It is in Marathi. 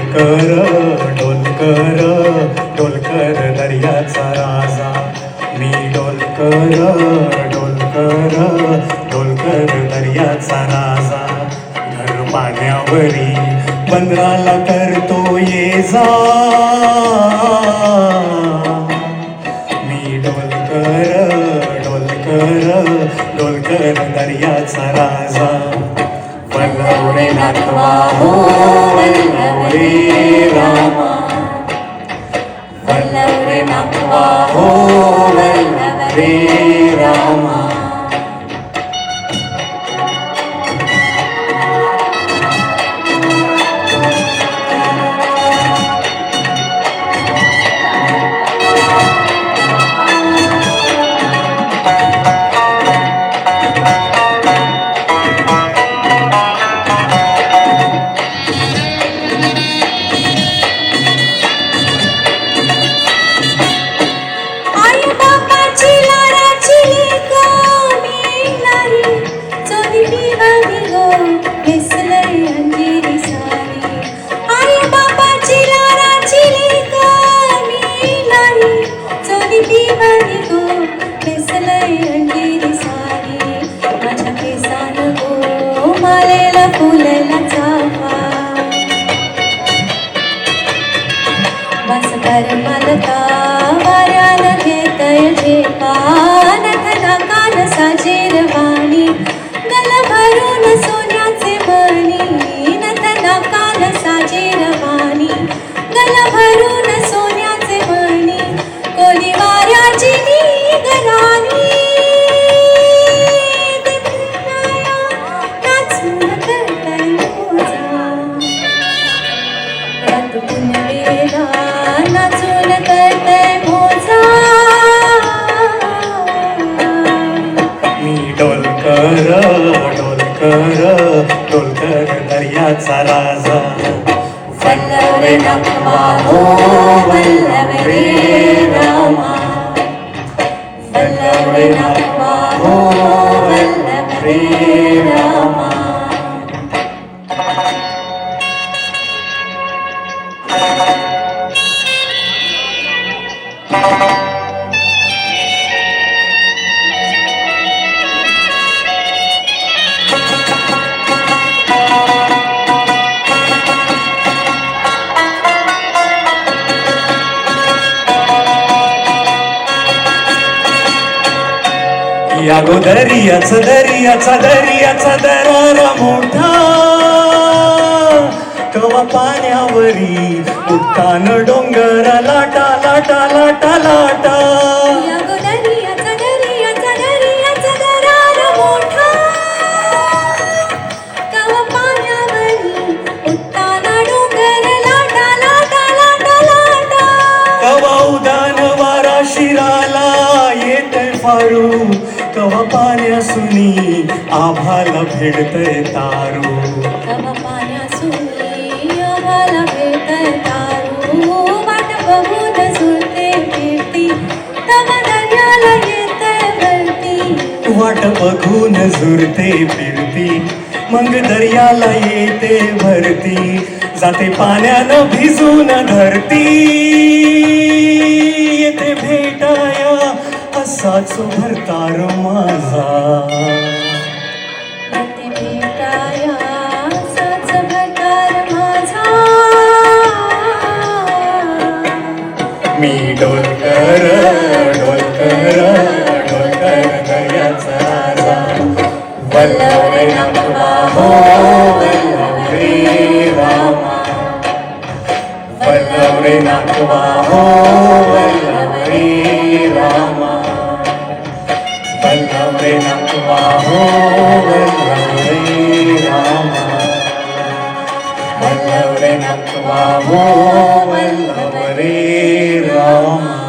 डोलकर डोलकर डोलकर दर्याचा राजा मी डोलकर डोलकर डोलकर दर्याचा राजा घर पाण्यावरी बंदराला करतो ये जा मी डोलकर डोलकर डोलकर दर्याचा राजा वल्लवरे नाथवा हो वल्लवरे रामा वल्लवरे नाथवा हो वल्लवरे रामा मलका वाऱ्यानं घेतय झेपा नथना कान साजेर वाणी गल भरून सोन्याचे मणी नथना कान साजेर वाणी गल भरून सोन्याचे मणी कोणी वाऱ्याची निगराणी नाचून करतय मोजा रात पुनवेला नाचून करतय मोजा मी डोलकर डोलकर डोलकर दर्याचा राजा वल्लवरे नाथवा हो वल्लवरे रामा वल्लवरे नाथवा हो वल्लवरे रामा या गो दर्याचा दर्याचा दर्याचा दरारा मोठा कवा पाण्यावरी उत्तान डोंगर लाटा लाटा लाटा लाटा या गो दर्याचा दर्याचा दर्याचा दरारा मोठा कवा पाण्यावरी उत्ताना डोंगर लाटा लाटा लाटा लाटा कवा उदान वारा शिराला येतय फारू कवा पाण्यासुनी आभाला भेटतय तारू कवा पाण्यासुनी आम्हाला भेटतय तारू वाट बघून झुलते फिरती तवा दर्याला येतय वरती वाट बघून झुरते फिरती मग दर्याला येते भरती जाते पाण्यानं भिजून धरती येते भेटाया असाच भरतार माझा येते भेटाया असाच भरतार माझा मी डोलकर डोलकर डोलकर दर्याचा राजा वल्लवरे नाथवा हो वल्लवरे रामा वल्लवरे नाथवा हो वल्लवरे रामा वल्लवरे नाथवा हो वल्लवरे रामा वल्लवरे नाथवा हो वल्लवरे रामा